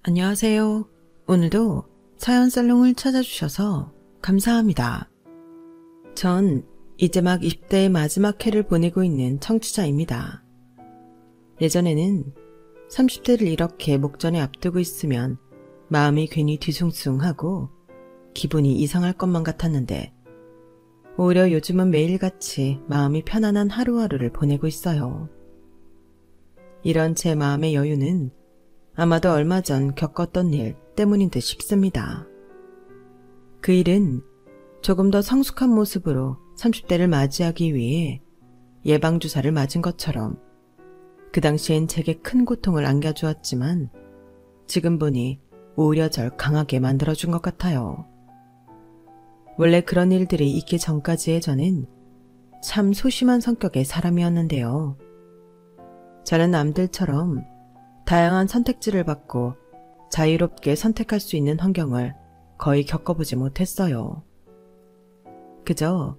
안녕하세요. 오늘도 사연살롱을 찾아주셔서 감사합니다. 전 이제 막 20대의 마지막 해를 보내고 있는 청취자입니다. 예전에는 30대를 이렇게 목전에 앞두고 있으면 마음이 괜히 뒤숭숭하고 기분이 이상할 것만 같았는데 오히려 요즘은 매일같이 마음이 편안한 하루하루를 보내고 있어요. 이런 제 마음의 여유는 아마도 얼마 전 겪었던 일 때문인 듯 싶습니다. 그 일은 조금 더 성숙한 모습으로 30대를 맞이하기 위해 예방주사를 맞은 것처럼 그 당시엔 제게 큰 고통을 안겨주었지만 지금 보니 오히려 절 강하게 만들어준 것 같아요. 원래 그런 일들이 있기 전까지의 저는 참 소심한 성격의 사람이었는데요. 저는 남들처럼 다양한 선택지를 받고 자유롭게 선택할 수 있는 환경을 거의 겪어보지 못했어요. 그저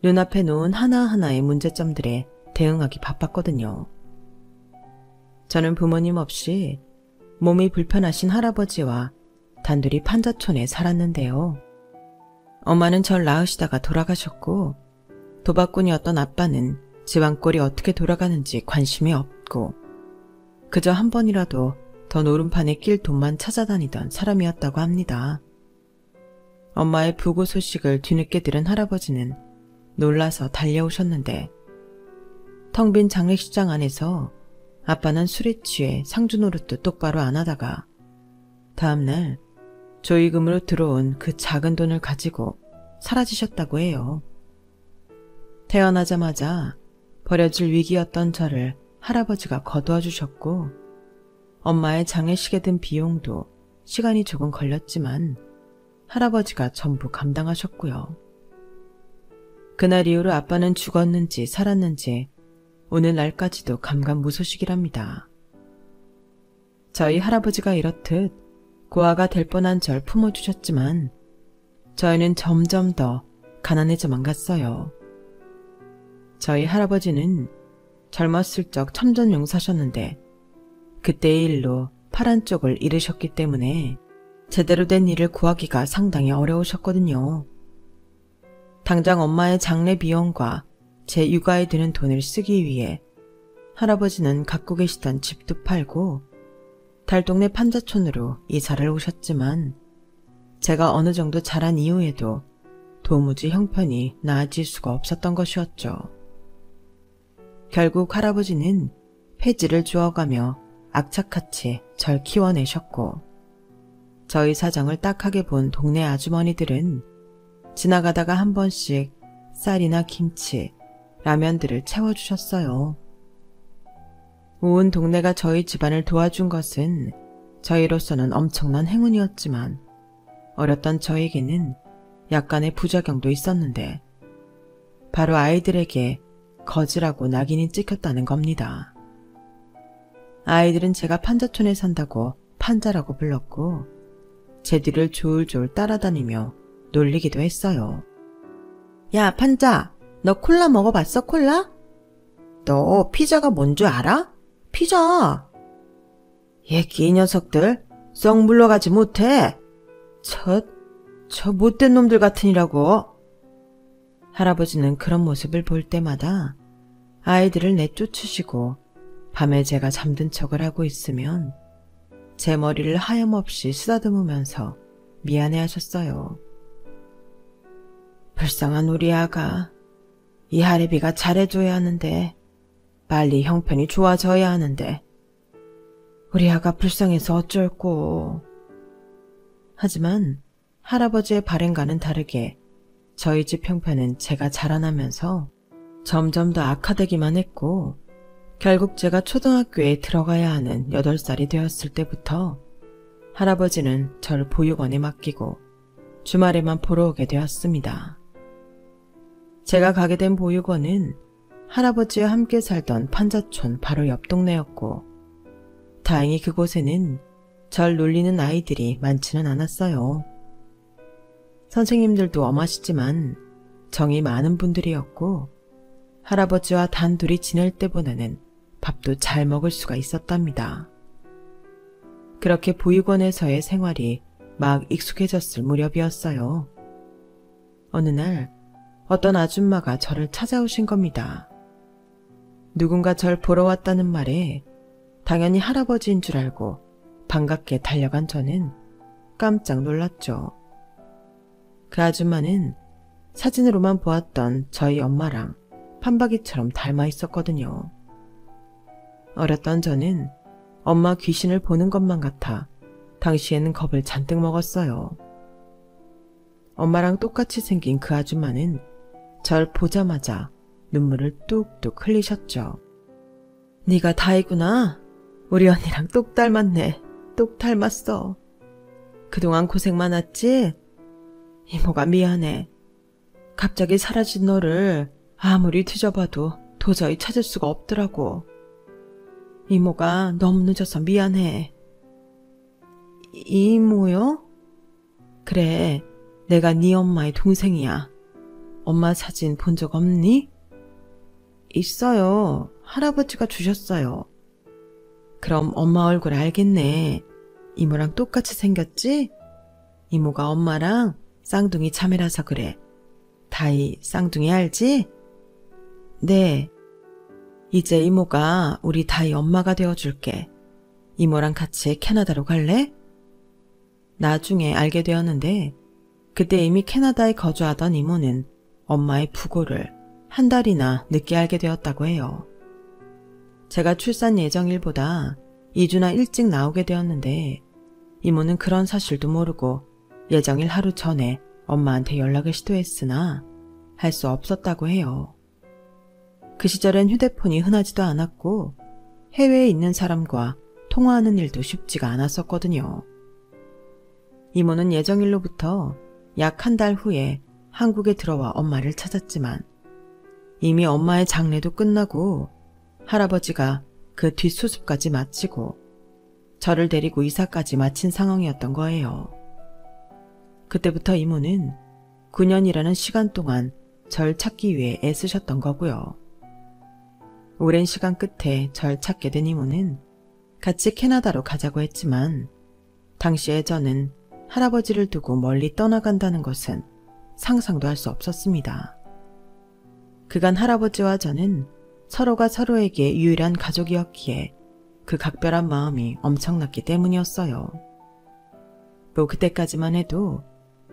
눈앞에 놓은 하나하나의 문제점들에 대응하기 바빴거든요. 저는 부모님 없이 몸이 불편하신 할아버지와 단둘이 판자촌에 살았는데요. 엄마는 절 낳으시다가 돌아가셨고 도박꾼이었던 아빠는 집안꼴이 어떻게 돌아가는지 관심이 없고 그저 한 번이라도 더 노름판에 낄 돈만 찾아다니던 사람이었다고 합니다. 엄마의 부고 소식을 뒤늦게 들은 할아버지는 놀라서 달려오셨는데 텅 빈 장례식장 안에서 아빠는 술에 취해 상주 노릇도 똑바로 안 하다가 다음날 조의금으로 들어온 그 작은 돈을 가지고 사라지셨다고 해요. 태어나자마자 버려질 위기였던 저를 할아버지가 거두어 주셨고 엄마의 장례식에 든 비용도 시간이 조금 걸렸지만 할아버지가 전부 감당하셨고요. 그날 이후로 아빠는 죽었는지 살았는지 오늘날까지도 감감무소식이랍니다. 저희 할아버지가 이렇듯 고아가 될 뻔한 절 품어주셨지만 저희는 점점 더 가난해져만 갔어요. 저희 할아버지는 젊었을 적 천전용사셨는데 그때의 일로 팔 한쪽을 잃으셨기 때문에 제대로 된 일을 구하기가 상당히 어려우셨거든요. 당장 엄마의 장례 비용과 제 육아에 드는 돈을 쓰기 위해 할아버지는 갖고 계시던 집도 팔고 달동네 판자촌으로 이사를 오셨지만 제가 어느 정도 자란 이후에도 도무지 형편이 나아질 수가 없었던 것이었죠. 결국 할아버지는 폐지를 주어가며 악착같이 절 키워내셨고 저희 사정을 딱하게 본 동네 아주머니들은 지나가다가 한 번씩 쌀이나 김치, 라면들을 채워주셨어요. 온 동네가 저희 집안을 도와준 것은 저희로서는 엄청난 행운이었지만 어렸던 저에게는 약간의 부작용도 있었는데 바로 아이들에게 거지라고 낙인이 찍혔다는 겁니다. 아이들은 제가 판자촌에 산다고 판자라고 불렀고 제 뒤를 졸졸 따라다니며 놀리기도 했어요. 야 판자, 너 콜라 먹어봤어 콜라? 너 피자가 뭔 줄 알아? 피자! 얘기 녀석들 썩 물러가지 못해. 저 못된 놈들 같으니라고. 할아버지는 그런 모습을 볼 때마다 아이들을 내쫓으시고 밤에 제가 잠든 척을 하고 있으면 제 머리를 하염없이 쓰다듬으면서 미안해하셨어요. 불쌍한 우리 아가, 이 할애비가 잘해줘야 하는데 빨리 형편이 좋아져야 하는데 우리 아가 불쌍해서 어쩔꼬. 하지만 할아버지의 바램과는 다르게 저희 집 형편은 제가 자라나면서 점점 더 악화되기만 했고 결국 제가 초등학교에 들어가야 하는 8살이 되었을 때부터 할아버지는 저를 보육원에 맡기고 주말에만 보러 오게 되었습니다. 제가 가게 된 보육원은 할아버지와 함께 살던 판자촌 바로 옆 동네였고 다행히 그곳에는 절 놀리는 아이들이 많지는 않았어요. 선생님들도 엄하시지만 정이 많은 분들이었고 할아버지와 단둘이 지낼 때보다는 밥도 잘 먹을 수가 있었답니다. 그렇게 보육원에서의 생활이 막 익숙해졌을 무렵이었어요. 어느 날 어떤 아줌마가 저를 찾아오신 겁니다. 누군가 절 보러 왔다는 말에 당연히 할아버지인 줄 알고 반갑게 달려간 저는 깜짝 놀랐죠. 그 아줌마는 사진으로만 보았던 저희 엄마랑 판박이처럼 닮아 있었거든요. 어렸던 저는 엄마 귀신을 보는 것만 같아 당시에는 겁을 잔뜩 먹었어요. 엄마랑 똑같이 생긴 그 아줌마는 절 보자마자 눈물을 뚝뚝 흘리셨죠. 네가 다이구나. 우리 언니랑 똑 닮았네. 똑 닮았어. 그동안 고생 많았지? 이모가 미안해. 갑자기 사라진 너를 아무리 뒤져봐도 도저히 찾을 수가 없더라고. 이모가 너무 늦어서 미안해. 이모요? 그래, 내가 네 엄마의 동생이야. 엄마 사진 본 적 없니? 있어요. 할아버지가 주셨어요. 그럼 엄마 얼굴 알겠네. 이모랑 똑같이 생겼지? 이모가 엄마랑 쌍둥이 자매라서 그래. 다이 쌍둥이 알지? 네. 이제 이모가 우리 다이 엄마가 되어줄게. 이모랑 같이 캐나다로 갈래? 나중에 알게 되었는데 그때 이미 캐나다에 거주하던 이모는 엄마의 부고를 한 달이나 늦게 알게 되었다고 해요. 제가 출산 예정일보다 2주나 일찍 나오게 되었는데 이모는 그런 사실도 모르고 예정일 하루 전에 엄마한테 연락을 시도했으나 할 수 없었다고 해요. 그 시절엔 휴대폰이 흔하지도 않았고 해외에 있는 사람과 통화하는 일도 쉽지가 않았었거든요. 이모는 예정일로부터 약 한 달 후에 한국에 들어와 엄마를 찾았지만 이미 엄마의 장례도 끝나고 할아버지가 그 뒷수습까지 마치고 저를 데리고 이사까지 마친 상황이었던 거예요. 그때부터 이모는 9년이라는 시간 동안 절 찾기 위해 애쓰셨던 거고요. 오랜 시간 끝에 절 찾게 된 이모는 같이 캐나다로 가자고 했지만 당시에 저는 할아버지를 두고 멀리 떠나간다는 것은 상상도 할 수 없었습니다. 그간 할아버지와 저는 서로가 서로에게 유일한 가족이었기에 그 각별한 마음이 엄청났기 때문이었어요. 또 그때까지만 해도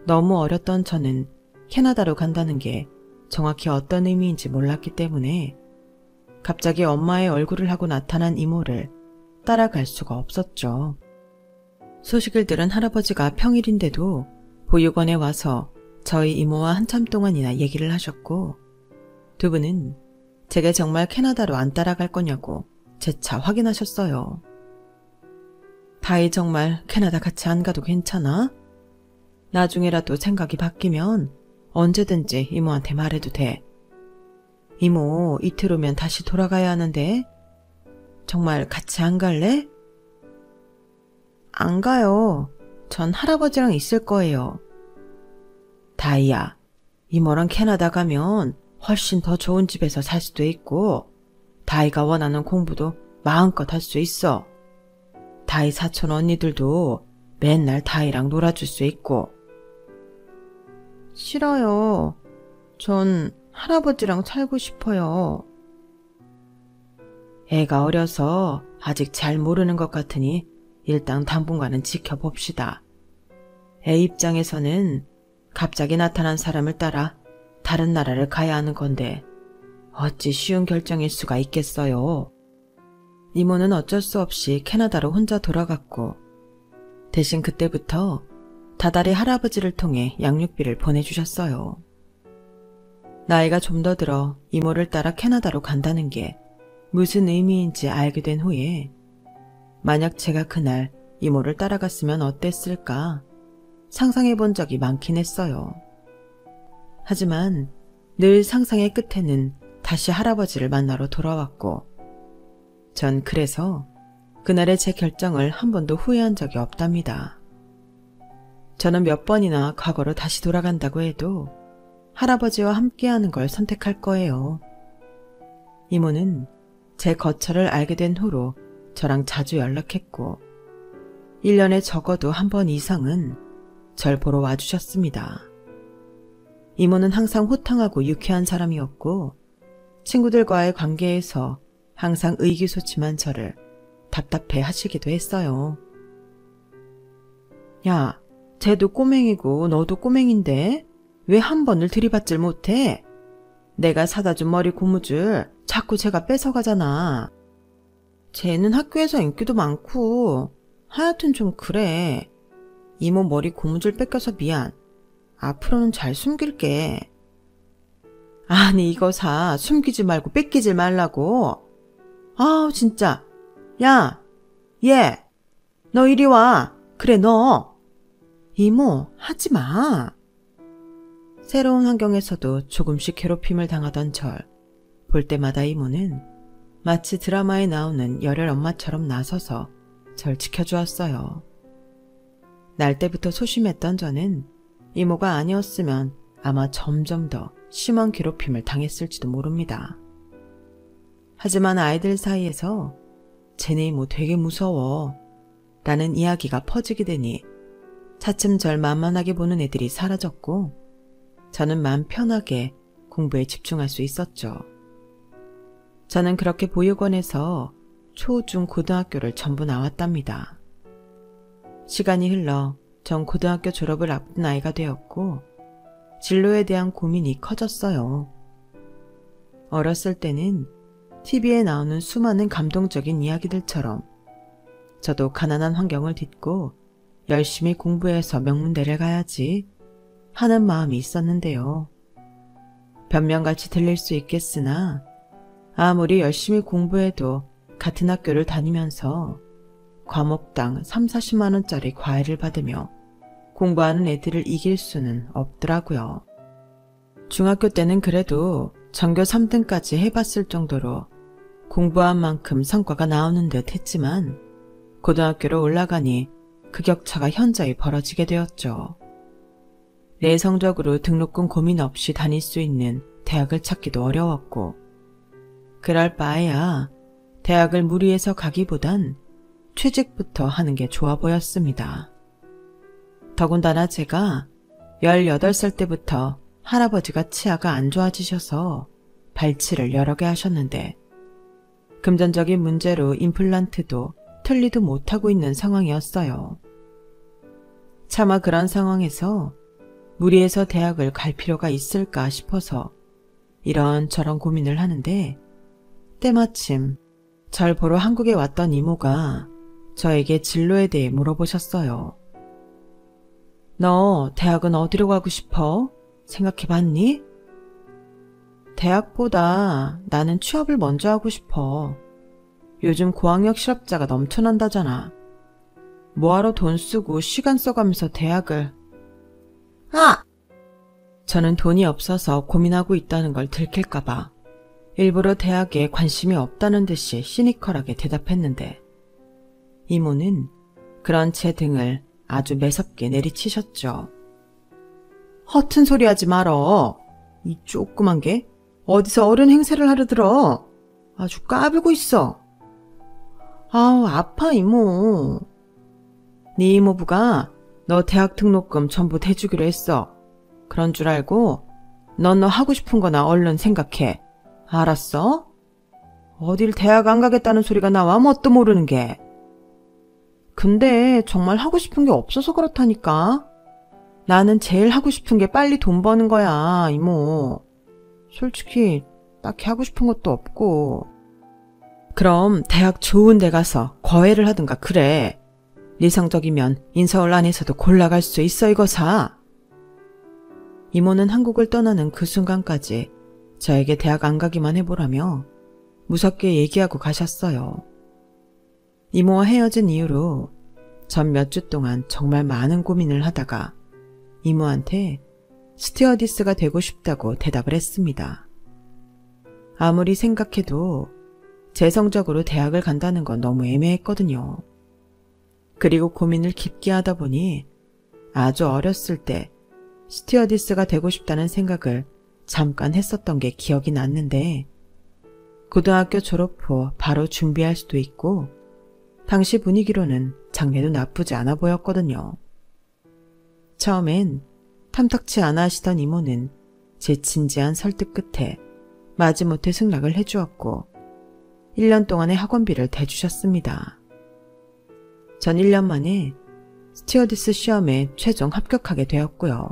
너무 어렸던 저는 캐나다로 간다는 게 정확히 어떤 의미인지 몰랐기 때문에 갑자기 엄마의 얼굴을 하고 나타난 이모를 따라갈 수가 없었죠. 소식을 들은 할아버지가 평일인데도 보육원에 와서 저희 이모와 한참 동안이나 얘기를 하셨고 두 분은 제게 정말 캐나다로 안 따라갈 거냐고 재차 확인하셨어요. 다이 정말 캐나다 같이 안 가도 괜찮아? 나중에라도 생각이 바뀌면 언제든지 이모한테 말해도 돼. 이모 이틀 오면 다시 돌아가야 하는데 정말 같이 안 갈래? 안 가요. 전 할아버지랑 있을 거예요. 다이야, 이모랑 캐나다 가면 훨씬 더 좋은 집에서 살 수도 있고 다이가 원하는 공부도 마음껏 할 수 있어. 다이 사촌 언니들도 맨날 다이랑 놀아줄 수 있고. 싫어요. 전 할아버지랑 살고 싶어요. 애가 어려서 아직 잘 모르는 것 같으니 일단 당분간은 지켜봅시다. 애 입장에서는 갑자기 나타난 사람을 따라 다른 나라를 가야 하는 건데 어찌 쉬운 결정일 수가 있겠어요. 이모는 어쩔 수 없이 캐나다로 혼자 돌아갔고 대신 그때부터 다달이 할아버지를 통해 양육비를 보내주셨어요. 나이가 좀 더 들어 이모를 따라 캐나다로 간다는 게 무슨 의미인지 알게 된 후에 만약 제가 그날 이모를 따라갔으면 어땠을까 상상해 본 적이 많긴 했어요. 하지만 늘 상상의 끝에는 다시 할아버지를 만나러 돌아왔고 전 그래서 그날의 제 결정을 한 번도 후회한 적이 없답니다. 저는 몇 번이나 과거로 다시 돌아간다고 해도 할아버지와 함께하는 걸 선택할 거예요. 이모는 제 거처를 알게 된 후로 저랑 자주 연락했고 1년에 적어도 한 번 이상은 절 보러 와주셨습니다. 이모는 항상 호탕하고 유쾌한 사람이었고 친구들과의 관계에서 항상 의기소침한 저를 답답해 하시기도 했어요. 야, 쟤도 꼬맹이고 너도 꼬맹인데 왜 한 번을 들이받질 못해? 내가 사다 준 머리 고무줄 자꾸 쟤가 뺏어가잖아. 쟤는 학교에서 인기도 많고 하여튼 좀 그래. 이모 머리 고무줄 뺏겨서 미안. 앞으로는 잘 숨길게. 아니 이거 숨기지 말고 뺏기질 말라고. 아우 진짜. 야, 얘, 너 이리 와. 그래 너. 이모 하지 마. 새로운 환경에서도 조금씩 괴롭힘을 당하던 절. 볼 때마다 이모는 마치 드라마에 나오는 열혈 엄마처럼 나서서 절 지켜주었어요. 날 때부터 소심했던 저는 이모가 아니었으면 아마 점점 더 심한 괴롭힘을 당했을지도 모릅니다. 하지만 아이들 사이에서 쟤네 이모 되게 무서워 라는 이야기가 퍼지게 되니 차츰 절 만만하게 보는 애들이 사라졌고 저는 마음 편하게 공부에 집중할 수 있었죠. 저는 그렇게 보육원에서 초, 중, 고등학교를 전부 나왔답니다. 시간이 흘러 전 고등학교 졸업을 앞둔 나이가 되었고 진로에 대한 고민이 커졌어요. 어렸을 때는 TV에 나오는 수많은 감동적인 이야기들처럼 저도 가난한 환경을 딛고 열심히 공부해서 명문대를 가야지 하는 마음이 있었는데요. 변명같이 들릴 수 있겠으나 아무리 열심히 공부해도 같은 학교를 다니면서 과목당 30~40만 원짜리 과외를 받으며 공부하는 애들을 이길 수는 없더라고요. 중학교 때는 그래도 전교 3등까지 해봤을 정도로 공부한 만큼 성과가 나오는 듯 했지만 고등학교로 올라가니 그 격차가 현저히 벌어지게 되었죠. 내 성적으로 등록금 고민 없이 다닐 수 있는 대학을 찾기도 어려웠고 그럴 바에야 대학을 무리해서 가기보단 취직부터 하는 게 좋아 보였습니다. 더군다나 제가 18살 때부터 할아버지가 치아가 안 좋아지셔서 발치를 여러 개 하셨는데 금전적인 문제로 임플란트도 틀리도 못하고 있는 상황이었어요. 차마 그런 상황에서 무리해서 대학을 갈 필요가 있을까 싶어서 이런저런 고민을 하는데 때마침 절 보러 한국에 왔던 이모가 저에게 진로에 대해 물어보셨어요. 너 대학은 어디로 가고 싶어? 생각해봤니? 대학보다 나는 취업을 먼저 하고 싶어. 요즘 고학력 실업자가 넘쳐난다잖아. 뭐하러 돈 쓰고 시간 써가면서 대학을... 저는 돈이 없어서 고민하고 있다는 걸 들킬까봐 일부러 대학에 관심이 없다는 듯이 시니컬하게 대답했는데 이모는 그런 제 등을 아주 매섭게 내리치셨죠. 허튼 소리 하지 말어. 이 조그만 게 어디서 어른 행세를 하려 들어. 아주 까불고 있어. 아우 아파 이모. 네 이모부가 너 대학 등록금 전부 대주기로 했어. 그런 줄 알고 넌 너 하고 싶은 거나 얼른 생각해. 알았어? 어딜 대학 안 가겠다는 소리가 나와 뭣도 모르는 게. 근데 정말 하고 싶은 게 없어서 그렇다니까. 나는 제일 하고 싶은 게 빨리 돈 버는 거야, 이모. 솔직히 딱히 하고 싶은 것도 없고. 그럼 대학 좋은 데 가서 과외를 하든가 그래. 네 성적이면 인서울 안에서도 골라갈 수 있어 이거사. 이모는 한국을 떠나는 그 순간까지 저에게 대학 안 가기만 해보라며 무섭게 얘기하고 가셨어요. 이모와 헤어진 이후로 전 몇 주 동안 정말 많은 고민을 하다가 이모한테 스튜어디스가 되고 싶다고 대답을 했습니다. 아무리 생각해도 제 성적으로 대학을 간다는 건 너무 애매했거든요. 그리고 고민을 깊게 하다 보니 아주 어렸을 때 스튜어디스가 되고 싶다는 생각을 잠깐 했었던 게 기억이 났는데 고등학교 졸업 후 바로 준비할 수도 있고 당시 분위기로는 장례도 나쁘지 않아 보였거든요. 처음엔 탐탁치 않아 하시던 이모는 제 진지한 설득 끝에 마지못해 승낙을 해주었고 1년 동안의 학원비를 대주셨습니다. 전 1년 만에 스튜어디스 시험에 최종 합격하게 되었고요.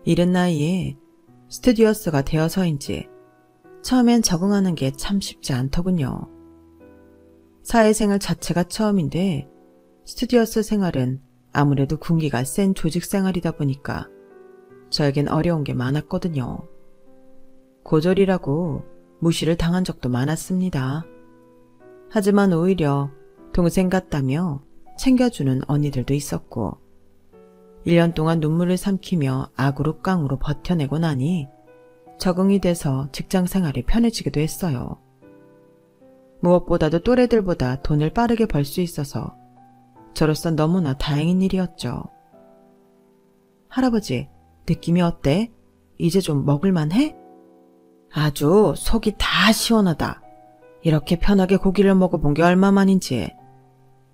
이른 나이에 스튜디오스가 되어서인지 처음엔 적응하는 게 참 쉽지 않더군요. 사회생활 자체가 처음인데 스튜디오스 생활은 아무래도 군기가 센 조직 생활이다 보니까 저에겐 어려운 게 많았거든요. 고졸이라고 무시를 당한 적도 많았습니다. 하지만 오히려 동생 같다며 챙겨주는 언니들도 있었고 1년 동안 눈물을 삼키며 악으로 깡으로 버텨내고 나니 적응이 돼서 직장 생활이 편해지기도 했어요. 무엇보다도 또래들보다 돈을 빠르게 벌 수 있어서 저로선 너무나 다행인 일이었죠. 할아버지, 느낌이 어때? 이제 좀 먹을만해? 아주 속이 다 시원하다. 이렇게 편하게 고기를 먹어본 게 얼마만인지.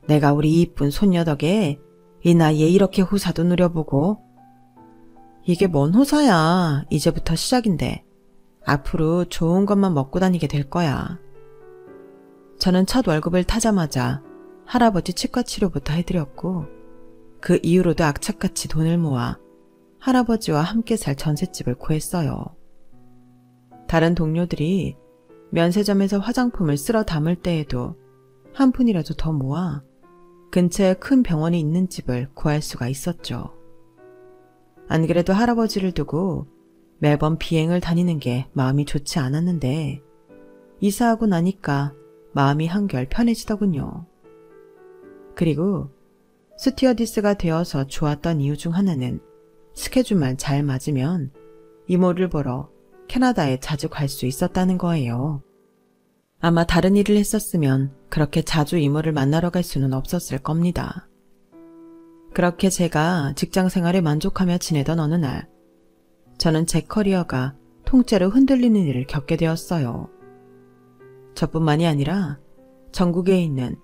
내가 우리 이쁜 손녀 덕에 이 나이에 이렇게 호사도 누려보고. 이게 뭔 호사야. 이제부터 시작인데. 앞으로 좋은 것만 먹고 다니게 될 거야. 저는 첫 월급을 타자마자 할아버지 치과 치료부터 해드렸고 그 이후로도 악착같이 돈을 모아 할아버지와 함께 살 전셋집을 구했어요. 다른 동료들이 면세점에서 화장품을 쓸어 담을 때에도 한 푼이라도 더 모아 근처에 큰 병원이 있는 집을 구할 수가 있었죠. 안 그래도 할아버지를 두고 매번 비행을 다니는 게 마음이 좋지 않았는데 이사하고 나니까 마음이 한결 편해지더군요. 그리고 스튜어디스가 되어서 좋았던 이유 중 하나는 스케줄만 잘 맞으면 이모를 보러 캐나다에 자주 갈 수 있었다는 거예요. 아마 다른 일을 했었으면 그렇게 자주 이모를 만나러 갈 수는 없었을 겁니다. 그렇게 제가 직장 생활에 만족하며 지내던 어느 날 저는 제 커리어가 통째로 흔들리는 일을 겪게 되었어요. 저뿐만이 아니라 전국에 있는,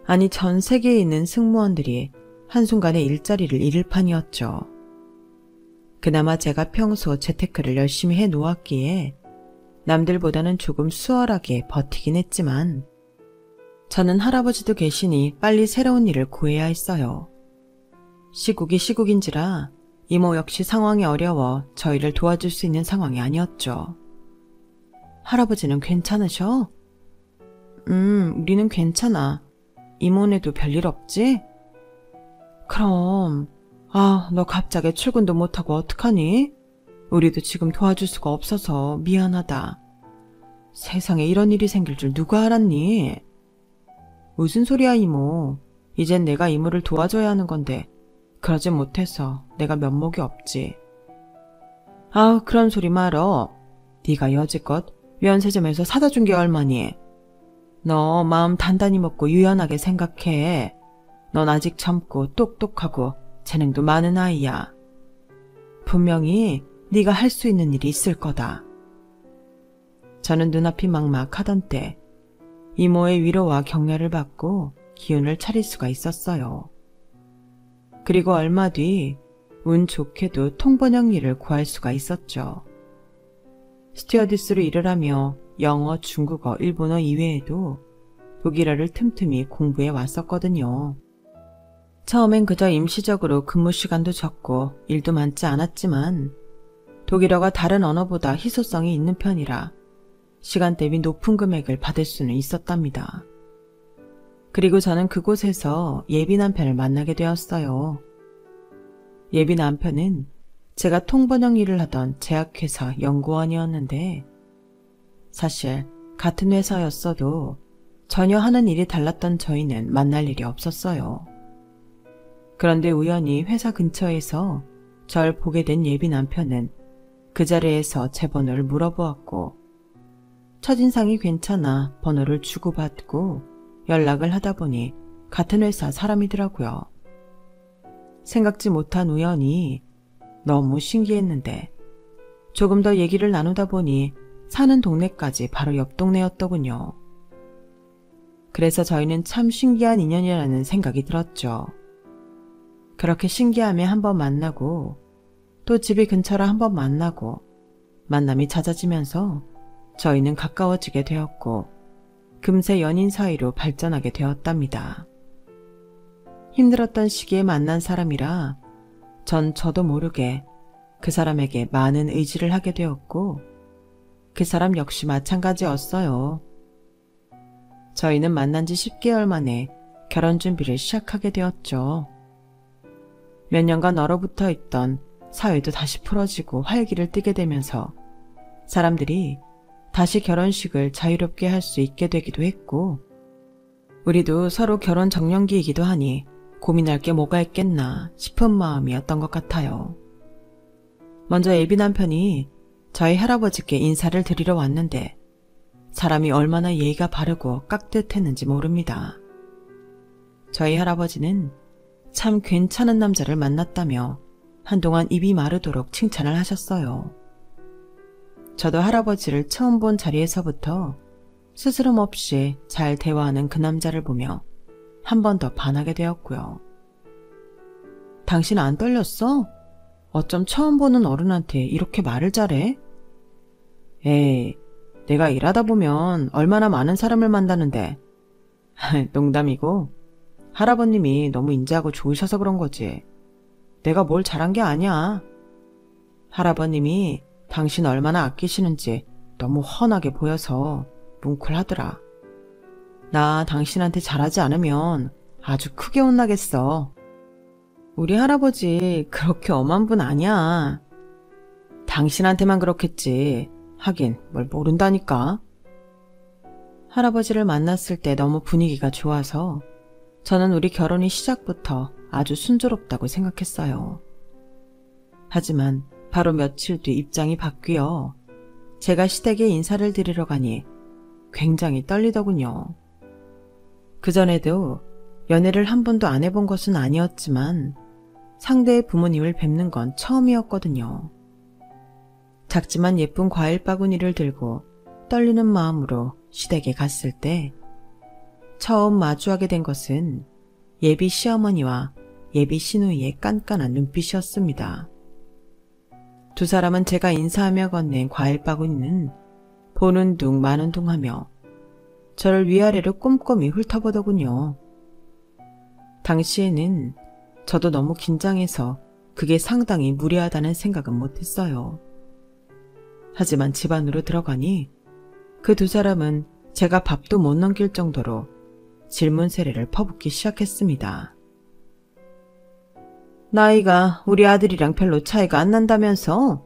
아니 전 세계에 있는 승무원들이 한순간에 일자리를 잃을 판이었죠. 그나마 제가 평소 재테크를 열심히 해놓았기에 남들보다는 조금 수월하게 버티긴 했지만 저는 할아버지도 계시니 빨리 새로운 일을 구해야 했어요. 시국이 시국인지라 이모 역시 상황이 어려워 저희를 도와줄 수 있는 상황이 아니었죠. 할아버지는 괜찮으셔? 우리는 괜찮아. 이모네도 별일 없지? 그럼, 너 갑자기 출근도 못하고 어떡하니? 우리도 지금 도와줄 수가 없어서 미안하다. 세상에 이런 일이 생길 줄 누가 알았니? 무슨 소리야 이모. 이젠 내가 이모를 도와줘야 하는 건데 그러지 못해서 내가 면목이 없지. 그런 소리 말어. 네가 여지껏 면세점에서 사다 준 게 얼마니? 너 마음 단단히 먹고 유연하게 생각해. 넌 아직 젊고 똑똑하고 재능도 많은 아이야. 분명히 네가 할 수 있는 일이 있을 거다. 저는 눈앞이 막막하던 때 이모의 위로와 격려를 받고 기운을 차릴 수가 있었어요. 그리고 얼마 뒤 운 좋게도 통번역 일을 구할 수가 있었죠. 스튜어디스로 일을 하며 영어, 중국어, 일본어 이외에도 독일어를 틈틈이 공부해 왔었거든요. 처음엔 그저 임시적으로 근무 시간도 적고 일도 많지 않았지만 독일어가 다른 언어보다 희소성이 있는 편이라 시간 대비 높은 금액을 받을 수는 있었답니다. 그리고 저는 그곳에서 예비 남편을 만나게 되었어요. 예비 남편은 제가 통번역 일을 하던 제약회사 연구원이었는데 사실 같은 회사였어도 전혀 하는 일이 달랐던 저희는 만날 일이 없었어요. 그런데 우연히 회사 근처에서 절 보게 된 예비 남편은 그 자리에서 제 번호를 물어보았고 첫인상이 괜찮아 번호를 주고받고 연락을 하다 보니 같은 회사 사람이더라고요. 생각지 못한 우연이 너무 신기했는데 조금 더 얘기를 나누다 보니 사는 동네까지 바로 옆 동네였더군요. 그래서 저희는 참 신기한 인연이라는 생각이 들었죠. 그렇게 신기함에 한번 만나고 또 집이 근처라 한번 만나고 만남이 잦아지면서 저희는 가까워지게 되었고 금세 연인 사이로 발전하게 되었답니다. 힘들었던 시기에 만난 사람이라 전 저도 모르게 그 사람에게 많은 의지를 하게 되었고 그 사람 역시 마찬가지였어요. 저희는 만난 지 10개월 만에 결혼 준비를 시작하게 되었죠. 몇 년간 얼어붙어 있던 사회도 다시 풀어지고 활기를 띠게 되면서 사람들이 다시 결혼식을 자유롭게 할 수 있게 되기도 했고 우리도 서로 결혼 정년기이기도 하니 고민할 게 뭐가 있겠나 싶은 마음이었던 것 같아요. 먼저 예비 남편이 저희 할아버지께 인사를 드리러 왔는데 사람이 얼마나 예의가 바르고 깍듯했는지 모릅니다. 저희 할아버지는 참 괜찮은 남자를 만났다며 한동안 입이 마르도록 칭찬을 하셨어요. 저도 할아버지를 처음 본 자리에서부터 스스럼 없이 잘 대화하는 그 남자를 보며 한 번 더 반하게 되었고요. 당신 안 떨렸어? 어쩜 처음 보는 어른한테 이렇게 말을 잘해? 에이, 내가 일하다 보면 얼마나 많은 사람을 만나는데. 농담이고 할아버님이 너무 인자하고 좋으셔서 그런 거지. 내가 뭘 잘한 게 아니야. 할아버님이 당신 얼마나 아끼시는지 너무 훤하게 보여서 뭉클하더라. 나 당신한테 잘하지 않으면 아주 크게 혼나겠어. 우리 할아버지 그렇게 엄한 분 아니야. 당신한테만 그렇겠지. 하긴 뭘 모른다니까. 할아버지를 만났을 때 너무 분위기가 좋아서 저는 우리 결혼이 시작부터 아주 순조롭다고 생각했어요. 하지만 바로 며칠 뒤 입장이 바뀌어 제가 시댁에 인사를 드리러 가니 굉장히 떨리더군요. 그전에도 연애를 한 번도 안 해본 것은 아니었지만 상대의 부모님을 뵙는 건 처음이었거든요. 작지만 예쁜 과일 바구니를 들고 떨리는 마음으로 시댁에 갔을 때 처음 마주하게 된 것은 예비 시어머니와 예비 시누이의 깐깐한 눈빛이었습니다. 두 사람은 제가 인사하며 건넨 과일 바구니는 보는 둥 마는 둥 하며 저를 위아래로 꼼꼼히 훑어보더군요. 당시에는 저도 너무 긴장해서 그게 상당히 무례하다는 생각은 못했어요. 하지만 집 안으로 들어가니 그 두 사람은 제가 밥도 못 넘길 정도로 질문 세례를 퍼붓기 시작했습니다. 나이가 우리 아들이랑 별로 차이가 안 난다면서?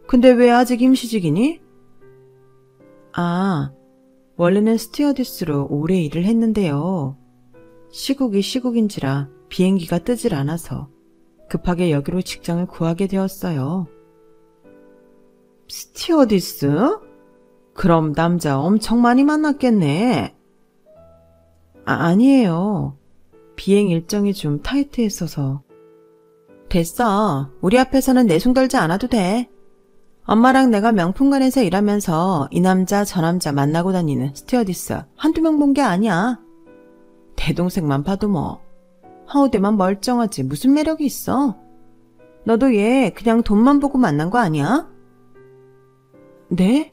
근데 왜 아직 임시직이니? 아, 원래는 스튜어디스로 오래 일을 했는데요. 시국이 시국인지라 비행기가 뜨질 않아서 급하게 여기로 직장을 구하게 되었어요. 스튜어디스? 그럼 남자 엄청 많이 만났겠네. 아니에요. 비행 일정이 좀 타이트했어서. 됐어. 우리 앞에서는 내숭 떨지 않아도 돼. 엄마랑 내가 명품관에서 일하면서 이 남자 저 남자 만나고 다니는 스튜어디스 한두 명 본 게 아니야. 내 동생만 봐도 뭐. 하우대만 멀쩡하지 무슨 매력이 있어. 너도 얘 그냥 돈만 보고 만난 거 아니야? 네?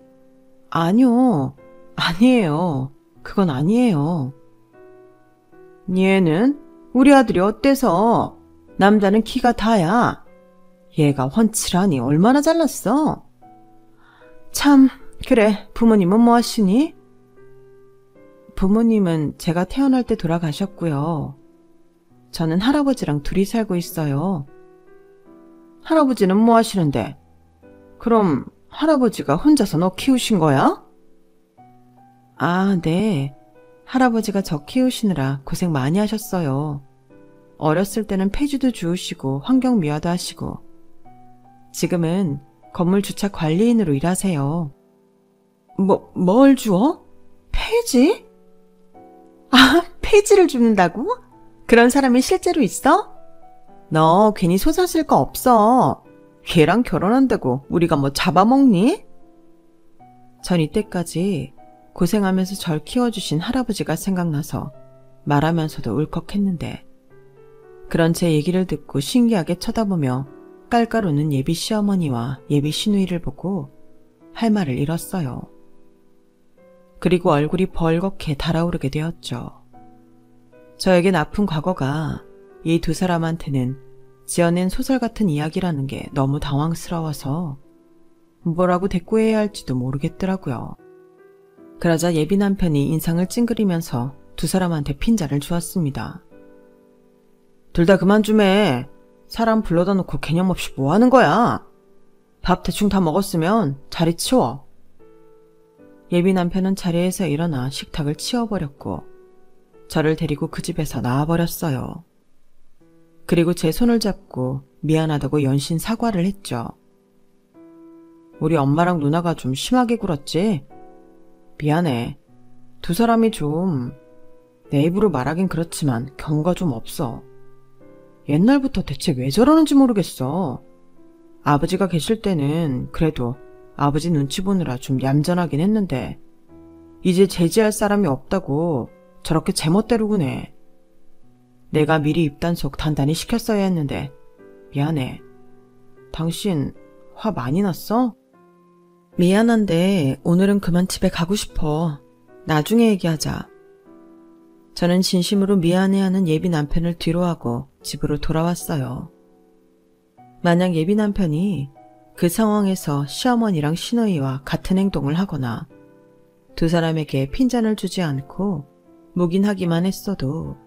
아니요. 아니에요. 그건 아니에요. 얘는 우리 아들이 어때서? 남자는 키가 다야. 얘가 훤칠하니 얼마나 잘났어? 참, 그래. 부모님은 뭐 하시니? 부모님은 제가 태어날 때 돌아가셨고요. 저는 할아버지랑 둘이 살고 있어요. 할아버지는 뭐 하시는데? 그럼 할아버지가 혼자서 너 키우신 거야? 아, 네. 할아버지가 저 키우시느라 고생 많이 하셨어요. 어렸을 때는 폐주도 주우시고 환경미화도 하시고 지금은 건물 주차 관리인으로 일하세요. 뭘 주워? 폐지? 아, 폐지를 줍는다고? 그런 사람이 실제로 있어? 너 괜히 솟았을 거 없어. 걔랑 결혼한다고 우리가 뭐 잡아먹니? 전 이때까지 고생하면서 절 키워주신 할아버지가 생각나서 말하면서도 울컥했는데 그런 제 얘기를 듣고 신기하게 쳐다보며 깔깔 우는 예비 시어머니와 예비 시누이를 보고 할 말을 잃었어요. 그리고 얼굴이 벌겋게 달아오르게 되었죠. 저에겐 아픈 과거가 이 두 사람한테는 지어낸 소설 같은 이야기라는 게 너무 당황스러워서 뭐라고 대꾸해야 할지도 모르겠더라고요. 그러자 예비 남편이 인상을 찡그리면서 두 사람한테 핀잔을 주었습니다. 둘 다 그만 좀 해. 사람 불러다 놓고 개념 없이 뭐 하는 거야? 밥 대충 다 먹었으면 자리 치워. 예비 남편은 자리에서 일어나 식탁을 치워버렸고 저를 데리고 그 집에서 나와버렸어요. 그리고 제 손을 잡고 미안하다고 연신 사과를 했죠. 우리 엄마랑 누나가 좀 심하게 굴었지? 미안해. 두 사람이 좀 내 입으로 말하긴 그렇지만 경우가 좀 없어. 옛날부터 대체 왜 저러는지 모르겠어. 아버지가 계실 때는 그래도 아버지 눈치 보느라 좀 얌전하긴 했는데 이제 제지할 사람이 없다고 저렇게 제멋대로 구네. 내가 미리 입단속 단단히 시켰어야 했는데 미안해. 당신 화 많이 났어? 미안한데 오늘은 그만 집에 가고 싶어. 나중에 얘기하자. 저는 진심으로 미안해하는 예비 남편을 뒤로하고 집으로 돌아왔어요. 만약 예비 남편이 그 상황에서 시어머니랑 시누이와 같은 행동을 하거나 두 사람에게 핀잔을 주지 않고 묵인하기만 했어도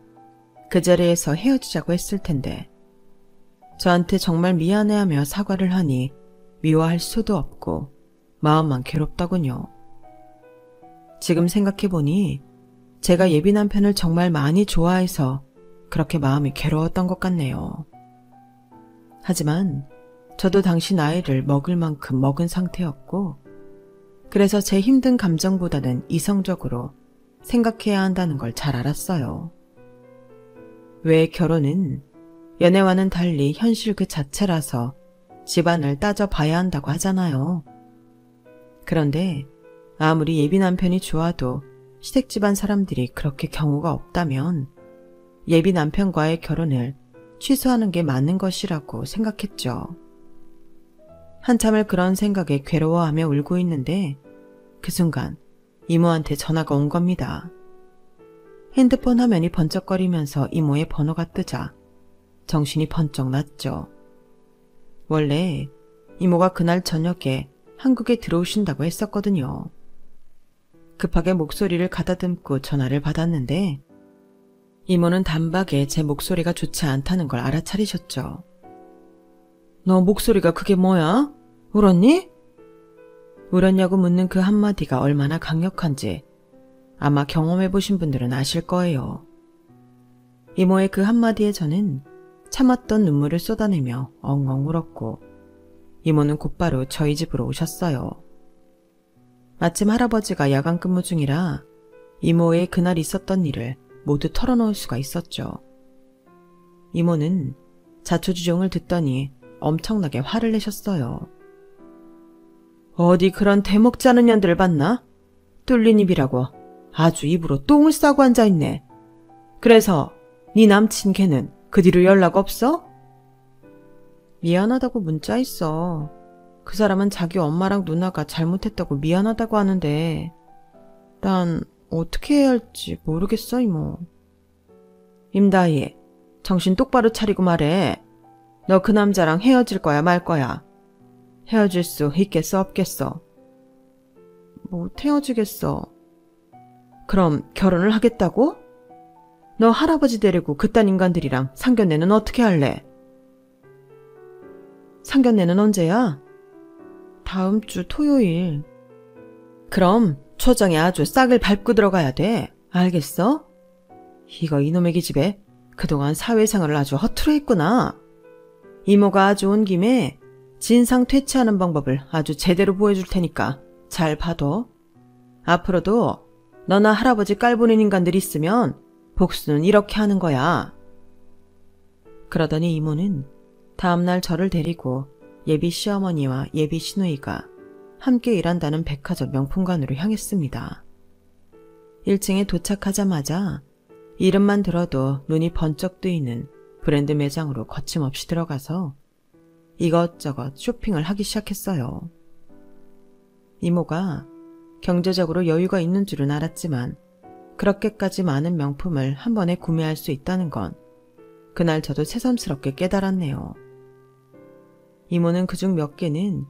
그 자리에서 헤어지자고 했을 텐데 저한테 정말 미안해하며 사과를 하니 미워할 수도 없고 마음만 괴롭더군요. 지금 생각해보니 제가 예비 남편을 정말 많이 좋아해서 그렇게 마음이 괴로웠던 것 같네요. 하지만 저도 당시 나이를 먹을 만큼 먹은 상태였고 그래서 제 힘든 감정보다는 이성적으로 생각해야 한다는 걸 잘 알았어요. 왜 결혼은 연애와는 달리 현실 그 자체라서 집안을 따져봐야 한다고 하잖아요. 그런데 아무리 예비 남편이 좋아도 시댁 집안 사람들이 그렇게 경우가 없다면 예비 남편과의 결혼을 취소하는 게 맞는 것이라고 생각했죠. 한참을 그런 생각에 괴로워하며 울고 있는데 그 순간 이모한테 전화가 온 겁니다. 핸드폰 화면이 번쩍거리면서 이모의 번호가 뜨자 정신이 번쩍 났죠. 원래 이모가 그날 저녁에 한국에 들어오신다고 했었거든요. 급하게 목소리를 가다듬고 전화를 받았는데 이모는 단박에 제 목소리가 좋지 않다는 걸 알아차리셨죠. 너 목소리가 그게 뭐야? 울었니? 울었냐고 묻는 그 한마디가 얼마나 강력한지 아마 경험해보신 분들은 아실 거예요. 이모의 그 한마디에 저는 참았던 눈물을 쏟아내며 엉엉 울었고 이모는 곧바로 저희 집으로 오셨어요. 마침 할아버지가 야간 근무 중이라 이모의 그날 있었던 일을 모두 털어놓을 수가 있었죠. 이모는 자초지종을 듣더니 엄청나게 화를 내셨어요. 어디 그런 대먹지 않은 년들을 봤나? 뚫린 입이라고 아주 입으로 똥을 싸고 앉아있네. 그래서 네 남친 걔는 그 뒤로 연락 없어? 미안하다고 문자했어. 그 사람은 자기 엄마랑 누나가 잘못했다고 미안하다고 하는데 난 어떻게 해야 할지 모르겠어 이모. 임다희, 정신 똑바로 차리고 말해. 너 그 남자랑 헤어질 거야 말 거야? 헤어질 수 있겠어 없겠어? 못 헤어지겠어. 그럼 결혼을 하겠다고? 너 할아버지 데리고 그딴 인간들이랑 상견례는 어떻게 할래? 상견례는 언제야? 다음 주 토요일. 그럼 초장에 아주 싹을 밟고 들어가야 돼. 알겠어? 이거 이놈의 기집애 그동안 사회생활을 아주 허투루 했구나. 이모가 아주 온 김에 진상 퇴치하는 방법을 아주 제대로 보여줄 테니까 잘 봐둬. 앞으로도 너나 할아버지 깔보는 인간들 있으면 복수는 이렇게 하는 거야. 그러더니 이모는 다음날 저를 데리고 예비 시어머니와 예비 시누이가 함께 일한다는 백화점 명품관으로 향했습니다. 1층에 도착하자마자 이름만 들어도 눈이 번쩍 뜨이는 브랜드 매장으로 거침없이 들어가서 이것저것 쇼핑을 하기 시작했어요. 이모가 경제적으로 여유가 있는 줄은 알았지만 그렇게까지 많은 명품을 한 번에 구매할 수 있다는 건 그날 저도 새삼스럽게 깨달았네요. 이모는 그중 몇 개는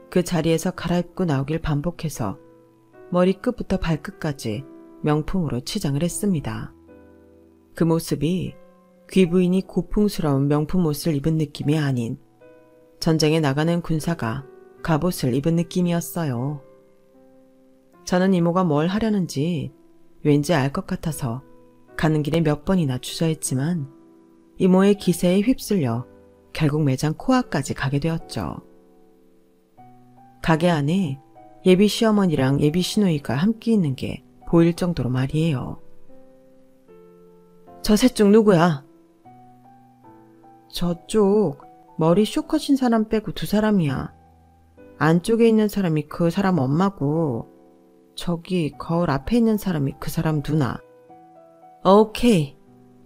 그 자리에서 갈아입고 나오길 반복해서 머리끝부터 발끝까지 명품으로 치장을 했습니다. 그 모습이 귀부인이 고풍스러운 명품 옷을 입은 느낌이 아닌 전쟁에 나가는 군사가 갑옷을 입은 느낌이었어요. 저는 이모가 뭘 하려는지 왠지 알 것 같아서 가는 길에 몇 번이나 주저했지만 이모의 기세에 휩쓸려 결국 매장 코앞까지 가게 되었죠. 가게 안에 예비 시어머니랑 예비 시누이가 함께 있는 게 보일 정도로 말이에요. 저 셋 중 누구야? 저쪽 머리 쇼컷인 사람 빼고 2사람이야. 안쪽에 있는 사람이 그 사람 엄마고 저기 거울 앞에 있는 사람이 그 사람 누나. 오케이.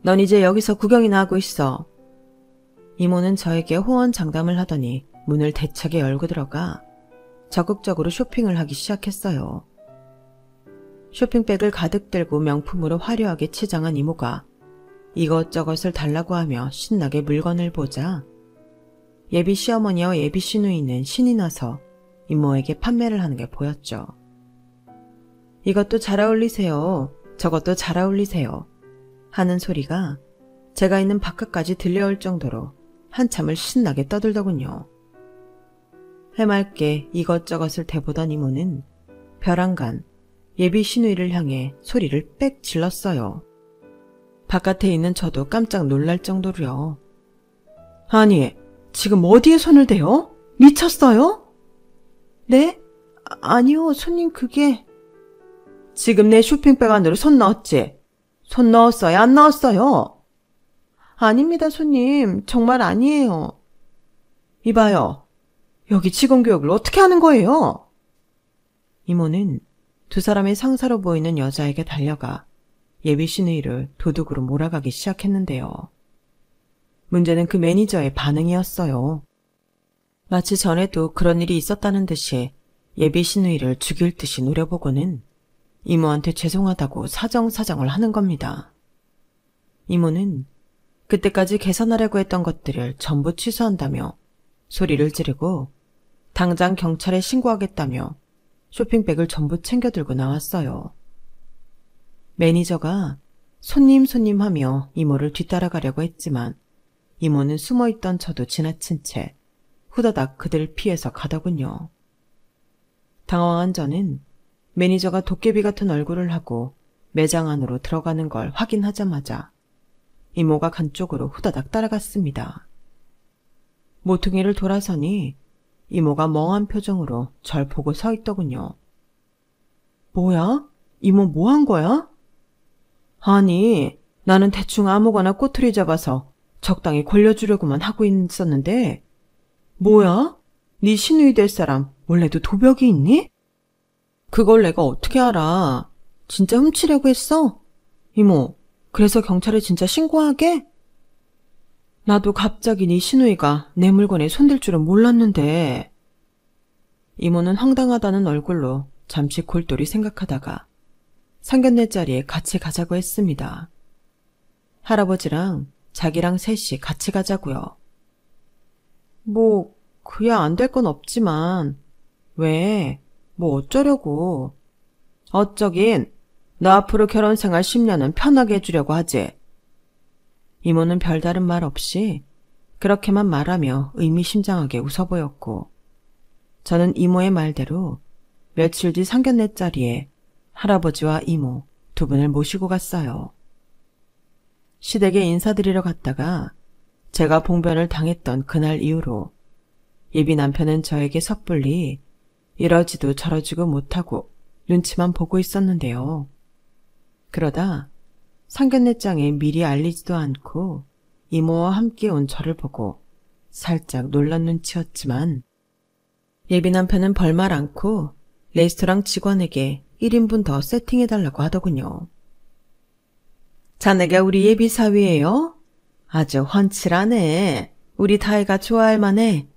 넌 이제 여기서 구경이나 하고 있어. 이모는 저에게 호언장담을 하더니 문을 대차게 열고 들어가 적극적으로 쇼핑을 하기 시작했어요. 쇼핑백을 가득 들고 명품으로 화려하게 치장한 이모가 이것저것을 달라고 하며 신나게 물건을 보자 예비 시어머니와 예비 시누이는 신이 나서 이모에게 판매를 하는 게 보였죠. 이것도 잘 어울리세요. 저것도 잘 어울리세요. 하는 소리가 제가 있는 바깥까지 들려올 정도로 한참을 신나게 떠들더군요. 해맑게 이것저것을 대보던 이모는 벼랑간 예비 시누이를 향해 소리를 빽 질렀어요. 바깥에 있는 저도 깜짝 놀랄 정도로요. 아니, 지금 어디에 손을 대요? 미쳤어요? 네? 아니요, 손님 그게... 지금 내 쇼핑백 안으로 손 넣었지? 손 넣었어요? 안 넣었어요? 아닙니다, 손님. 정말 아니에요. 이봐요. 여기 직원 교육을 어떻게 하는 거예요? 이모는 2사람의 상사로 보이는 여자에게 달려가 예비 시누이를 도둑으로 몰아가기 시작했는데요. 문제는 그 매니저의 반응이었어요. 마치 전에도 그런 일이 있었다는 듯이 예비 시누이를 죽일 듯이 노려보고는 이모한테 죄송하다고 사정사정을 하는 겁니다. 이모는 그때까지 개선하려고 했던 것들을 전부 취소한다며 소리를 지르고 당장 경찰에 신고하겠다며 쇼핑백을 전부 챙겨 들고 나왔어요. 매니저가 손님 하며 이모를 뒤따라가려고 했지만 이모는 숨어있던 저도 지나친 채 후다닥 그들을 피해서 가더군요. 당황한 저는 매니저가 도깨비 같은 얼굴을 하고 매장 안으로 들어가는 걸 확인하자마자 이모가 간 쪽으로 후다닥 따라갔습니다. 모퉁이를 돌아서니 이모가 멍한 표정으로 절 보고 서 있더군요. 뭐야? 이모 뭐 한 거야? 아니, 나는 대충 아무거나 꼬투리 잡아서 적당히 걸려주려고만 하고 있었는데 뭐야? 네 시누이 될 사람 원래도 도벽이 있니? 그걸 내가 어떻게 알아? 진짜 훔치려고 했어? 이모, 그래서 경찰에 진짜 신고하게? 나도 갑자기 네 시누이가 내 물건에 손댈 줄은 몰랐는데. 이모는 황당하다는 얼굴로 잠시 골똘히 생각하다가 상견례 자리에 같이 가자고 했습니다. 할아버지랑 자기랑 셋이 같이 가자고요. 뭐 그야 안 될 건 없지만 왜? 뭐 어쩌려고. 어쩌긴 너 앞으로 결혼 생활 10년은 편하게 해주려고 하지. 이모는 별다른 말 없이 그렇게만 말하며 의미심장하게 웃어 보였고 저는 이모의 말대로 며칠 뒤 상견례 자리에 할아버지와 이모 2분을 모시고 갔어요. 시댁에 인사드리러 갔다가 제가 봉변을 당했던 그날 이후로 예비 남편은 저에게 섣불리 이러지도 저러지도 못하고 눈치만 보고 있었는데요. 그러다 상견례장에 미리 알리지도 않고 이모와 함께 온 저를 보고 살짝 놀란 눈치였지만 예비 남편은 벌말 않고 레스토랑 직원에게 1인분 더 세팅해달라고 하더군요. 자네가 우리 예비 사위예요? 아주 훤칠하네. 우리 다혜가 좋아할 만해.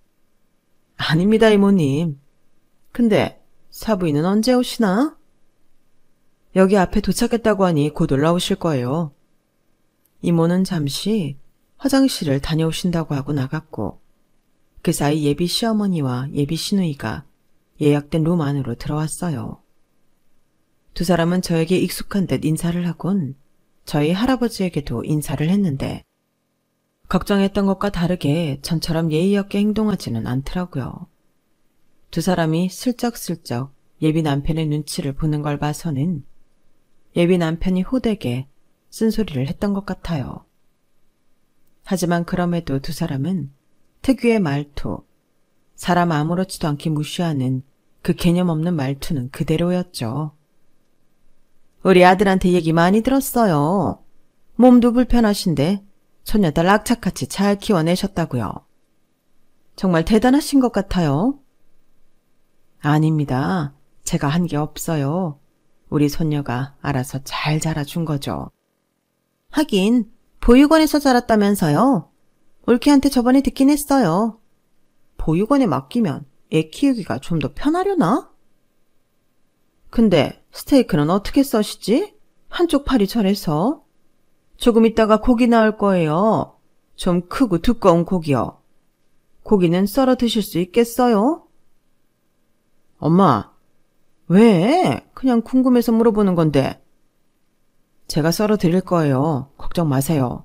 아닙니다, 이모님. 근데 사부인은 언제 오시나? 여기 앞에 도착했다고 하니 곧 올라오실 거예요. 이모는 잠시 화장실을 다녀오신다고 하고 나갔고 그 사이 예비 시어머니와 예비 시누이가 예약된 룸 안으로 들어왔어요. 두 사람은 저에게 익숙한 듯 인사를 하곤 저희 할아버지에게도 인사를 했는데 걱정했던 것과 다르게 전처럼 예의 없게 행동하지는 않더라고요. 두 사람이 슬쩍슬쩍 예비 남편의 눈치를 보는 걸 봐서는 예비 남편이 호되게 쓴소리를 했던 것 같아요. 하지만 그럼에도 두 사람은 특유의 말투, 사람 아무렇지도 않게 무시하는 그 개념 없는 말투는 그대로였죠. 우리 아들한테 얘기 많이 들었어요. 몸도 불편하신데 손녀딸 악착같이 잘 키워내셨다고요. 정말 대단하신 것 같아요. 아닙니다. 제가 한 게 없어요. 우리 손녀가 알아서 잘 자라준 거죠. 하긴 보육원에서 자랐다면서요. 올케한테 저번에 듣긴 했어요. 보육원에 맡기면 애 키우기가 좀 더 편하려나? 근데 스테이크는 어떻게 써시지? 한쪽 팔이 저래서. 조금 있다가 고기 나올 거예요. 좀 크고 두꺼운 고기요. 고기는 썰어 드실 수 있겠어요? 엄마, 왜? 그냥 궁금해서 물어보는 건데. 제가 썰어 드릴 거예요. 걱정 마세요.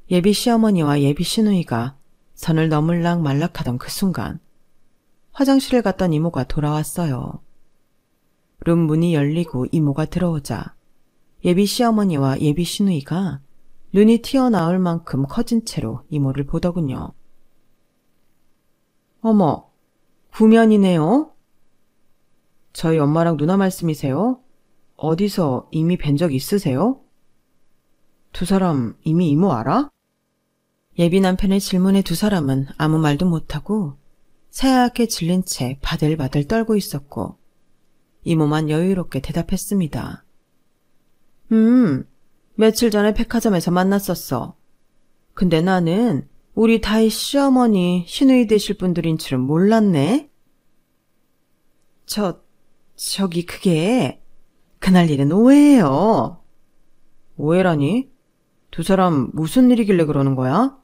예비 시어머니와 예비 시누이가 선을 넘을락 말락하던 그 순간 화장실을 갔던 이모가 돌아왔어요. 룸 문이 열리고 이모가 들어오자 예비 시어머니와 예비 시누이가 눈이 튀어나올 만큼 커진 채로 이모를 보더군요. 어머, 구면이네요? 저희 엄마랑 누나 말씀이세요? 어디서 이미 뵌 적 있으세요? 두 사람 이미 이모 알아? 예비 남편의 질문에 두 사람은 아무 말도 못하고 새하얗게 질린 채 바들바들 떨고 있었고 이모만 여유롭게 대답했습니다. 며칠 전에 백화점에서 만났었어. 근데 나는 우리 다희 시어머니 시누이 되실 분들인 줄은 몰랐네. 저기 그게 그날 일은 오해예요. 오해라니? 두 사람 무슨 일이길래 그러는 거야?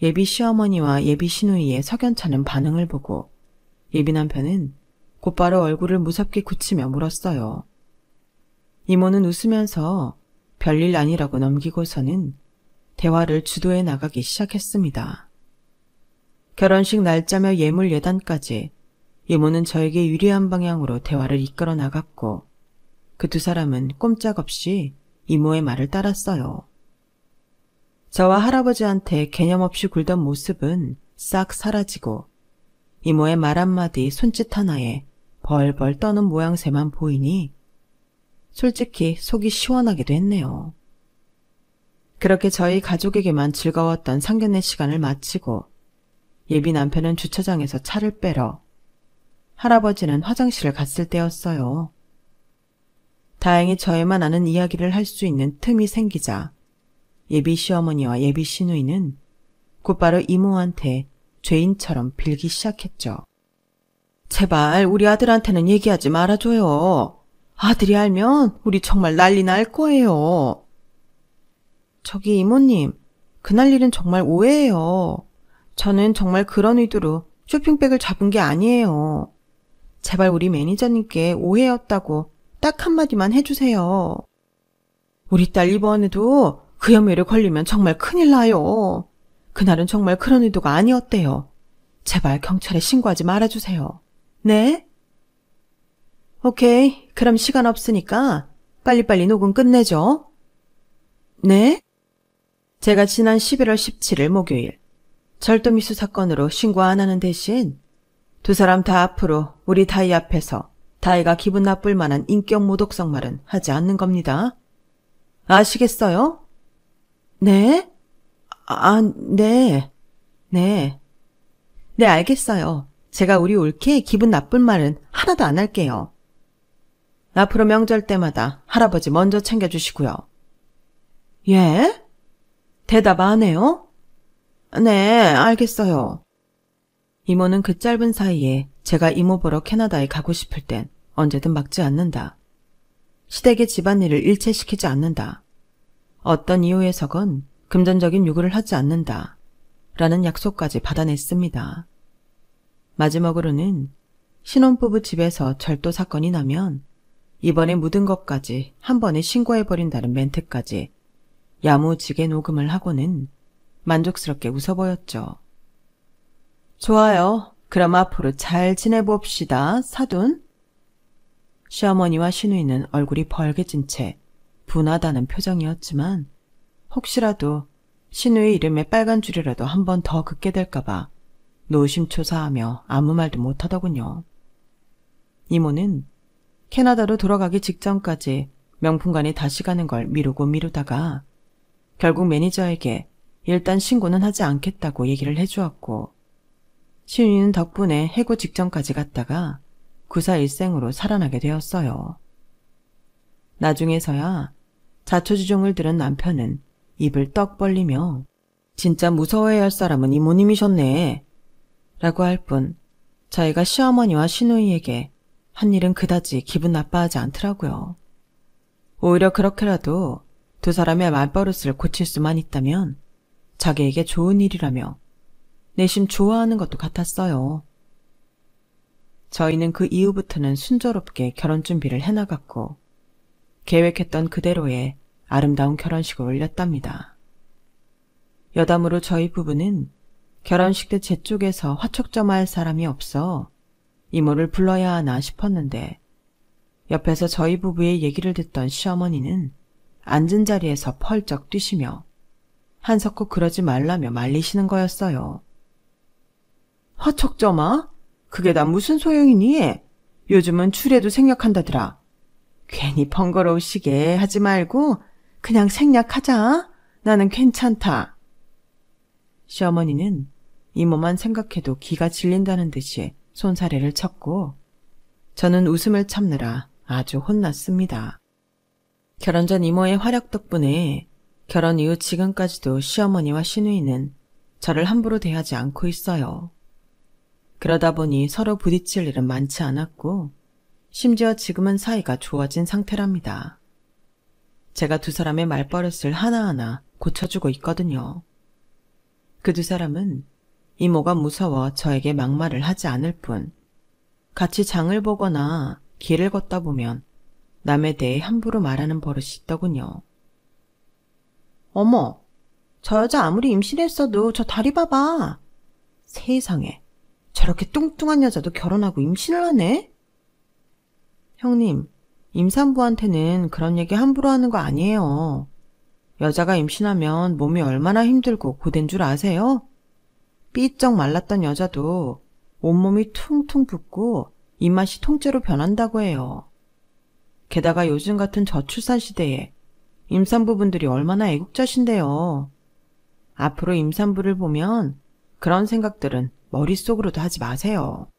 예비 시어머니와 예비 시누이의 석연찮은 반응을 보고 예비 남편은 곧바로 얼굴을 무섭게 굳히며 물었어요. 이모는 웃으면서 별일 아니라고 넘기고서는 대화를 주도해 나가기 시작했습니다. 결혼식 날짜며 예물 예단까지 이모는 저에게 유리한 방향으로 대화를 이끌어 나갔고 그 두 사람은 꼼짝없이 이모의 말을 따랐어요. 저와 할아버지한테 개념 없이 굴던 모습은 싹 사라지고 이모의 말 한마디 손짓 하나에 벌벌 떠는 모양새만 보이니 솔직히 속이 시원하기도 했네요. 그렇게 저희 가족에게만 즐거웠던 상견례 시간을 마치고 예비 남편은 주차장에서 차를 빼러 할아버지는 화장실을 갔을 때였어요. 다행히 저희만 아는 이야기를 할 수 있는 틈이 생기자 예비 시어머니와 예비 시누이는 곧바로 이모한테 죄인처럼 빌기 시작했죠. 제발 우리 아들한테는 얘기하지 말아줘요. 아들이 알면 우리 정말 난리 날 거예요. 저기 이모님, 그날 일은 정말 오해예요. 저는 정말 그런 의도로 쇼핑백을 잡은 게 아니에요. 제발 우리 매니저님께 오해였다고 딱 한마디만 해주세요. 우리 딸 이번에도 그 혐의를 걸리면 정말 큰일 나요. 그날은 정말 그런 의도가 아니었대요. 제발 경찰에 신고하지 말아주세요. 네? 오케이, 그럼 시간 없으니까 빨리빨리 녹음 끝내죠. 네? 제가 지난 11월 17일 목요일 절도미수 사건으로 신고 안 하는 대신 두 사람 다 앞으로 우리 다희 앞에서 다희가 기분 나쁠 만한 인격 모독성 말은 하지 않는 겁니다. 아시겠어요? 네? 네. 네, 알겠어요. 제가 우리 올케 기분 나쁜 말은 하나도 안 할게요. 앞으로 명절 때마다 할아버지 먼저 챙겨주시고요. 예? 대답 안 해요? 네, 알겠어요. 이모는 그 짧은 사이에 제가 이모 보러 캐나다에 가고 싶을 땐 언제든 막지 않는다. 시댁의 집안일을 일체시키지 않는다. 어떤 이유에서건 금전적인 요구를 하지 않는다. 라는 약속까지 받아냈습니다. 마지막으로는 신혼부부 집에서 절도 사건이 나면 이번에 묻은 것까지 한 번에 신고해버린다는 멘트까지 야무지게 녹음을 하고는 만족스럽게 웃어보였죠. 좋아요. 그럼 앞으로 잘 지내봅시다, 사돈. 시어머니와 시누이는 얼굴이 벌개진 채 분하다는 표정이었지만 혹시라도 시누이 이름에 빨간 줄이라도 한 번 더 긋게 될까봐 노심초사하며 아무 말도 못하더군요. 이모는 캐나다로 돌아가기 직전까지 명품관에 다시 가는 걸 미루고 미루다가 결국 매니저에게 일단 신고는 하지 않겠다고 얘기를 해주었고 시누이는 덕분에 해고 직전까지 갔다가 구사일생으로 살아나게 되었어요. 나중에서야 자초지종을 들은 남편은 입을 떡 벌리며 진짜 무서워해야 할 사람은 이모님이셨네 라고 할 뿐 저희가 시어머니와 시누이에게 한 일은 그다지 기분 나빠하지 않더라고요. 오히려 그렇게라도 두 사람의 말버릇을 고칠 수만 있다면 자기에게 좋은 일이라며 내심 좋아하는 것도 같았어요. 저희는 그 이후부터는 순조롭게 결혼 준비를 해나갔고 계획했던 그대로의 아름다운 결혼식을 올렸답니다. 여담으로 저희 부부는 결혼식 때 제 쪽에서 화촉점할 사람이 없어 이모를 불러야 하나 싶었는데 옆에서 저희 부부의 얘기를 듣던 시어머니는 앉은 자리에서 펄쩍 뛰시며 한석구 그러지 말라며 말리시는 거였어요. 화촉점아? 그게 다 무슨 소용이니? 요즘은 추례도 생략한다더라. 괜히 번거로우시게 하지 말고 그냥 생략하자. 나는 괜찮다. 시어머니는 이모만 생각해도 기가 질린다는 듯이 손사래를 쳤고 저는 웃음을 참느라 아주 혼났습니다. 결혼 전 이모의 활약 덕분에 결혼 이후 지금까지도 시어머니와 시누이는 저를 함부로 대하지 않고 있어요. 그러다 보니 서로 부딪힐 일은 많지 않았고 심지어 지금은 사이가 좋아진 상태랍니다. 제가 두 사람의 말버릇을 하나하나 고쳐주고 있거든요. 그 두 사람은 이모가 무서워 저에게 막말을 하지 않을 뿐 같이 장을 보거나 길을 걷다 보면 남에 대해 함부로 말하는 버릇이 있더군요. 어머, 저 여자 아무리 임신했어도 저 다리 봐봐. 세상에, 저렇게 뚱뚱한 여자도 결혼하고 임신을 하네? 형님, 임산부한테는 그런 얘기 함부로 하는 거 아니에요. 여자가 임신하면 몸이 얼마나 힘들고 고된 줄 아세요? 삐쩍 말랐던 여자도 온몸이 퉁퉁 붓고 입맛이 통째로 변한다고 해요. 게다가 요즘 같은 저출산 시대에 임산부분들이 얼마나 애국자신데요. 앞으로 임산부를 보면 그런 생각들은 머릿속으로도 하지 마세요.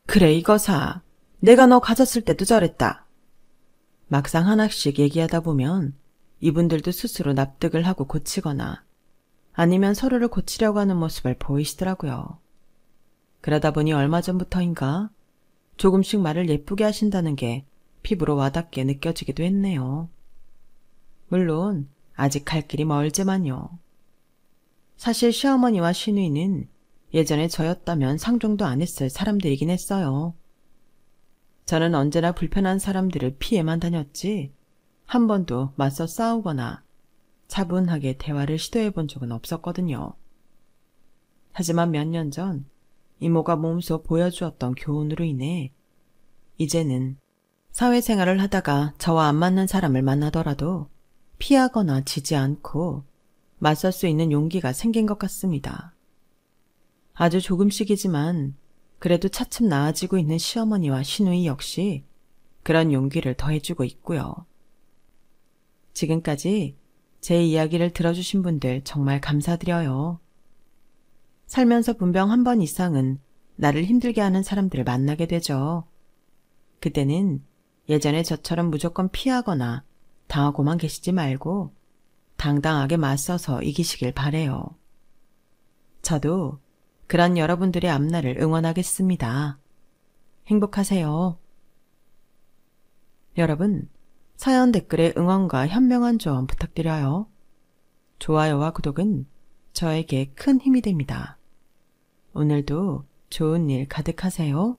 그래 이거사, 내가 너 가졌을 때도 저랬다. 막상 하나씩 얘기하다 보면 이분들도 스스로 납득을 하고 고치거나 아니면 서로를 고치려고 하는 모습을 보이시더라고요. 그러다 보니 얼마 전부터인가 조금씩 말을 예쁘게 하신다는 게 피부로 와닿게 느껴지기도 했네요. 물론 아직 갈 길이 멀지만요. 사실 시어머니와 시누이는 예전에 저였다면 상종도 안 했을 사람들이긴 했어요. 저는 언제나 불편한 사람들을 피해만 다녔지 한 번도 맞서 싸우거나 차분하게 대화를 시도해 본 적은 없었거든요. 하지만 몇 년 전 이모가 몸소 보여주었던 교훈으로 인해 이제는 사회생활을 하다가 저와 안 맞는 사람을 만나더라도 피하거나 지지 않고 맞설 수 있는 용기가 생긴 것 같습니다. 아주 조금씩이지만 그래도 차츰 나아지고 있는 시어머니와 시누이 역시 그런 용기를 더해주고 있고요. 지금까지 제 이야기를 들어주신 분들 정말 감사드려요. 살면서 분명 한 번 이상은 나를 힘들게 하는 사람들을 만나게 되죠. 그때는 예전에 저처럼 무조건 피하거나 당하고만 계시지 말고 당당하게 맞서서 이기시길 바래요. 저도 그런 여러분들의 앞날을 응원하겠습니다. 행복하세요. 여러분, 사연 댓글에 응원과 현명한 조언 부탁드려요. 좋아요와 구독은 저에게 큰 힘이 됩니다. 오늘도 좋은 일 가득하세요.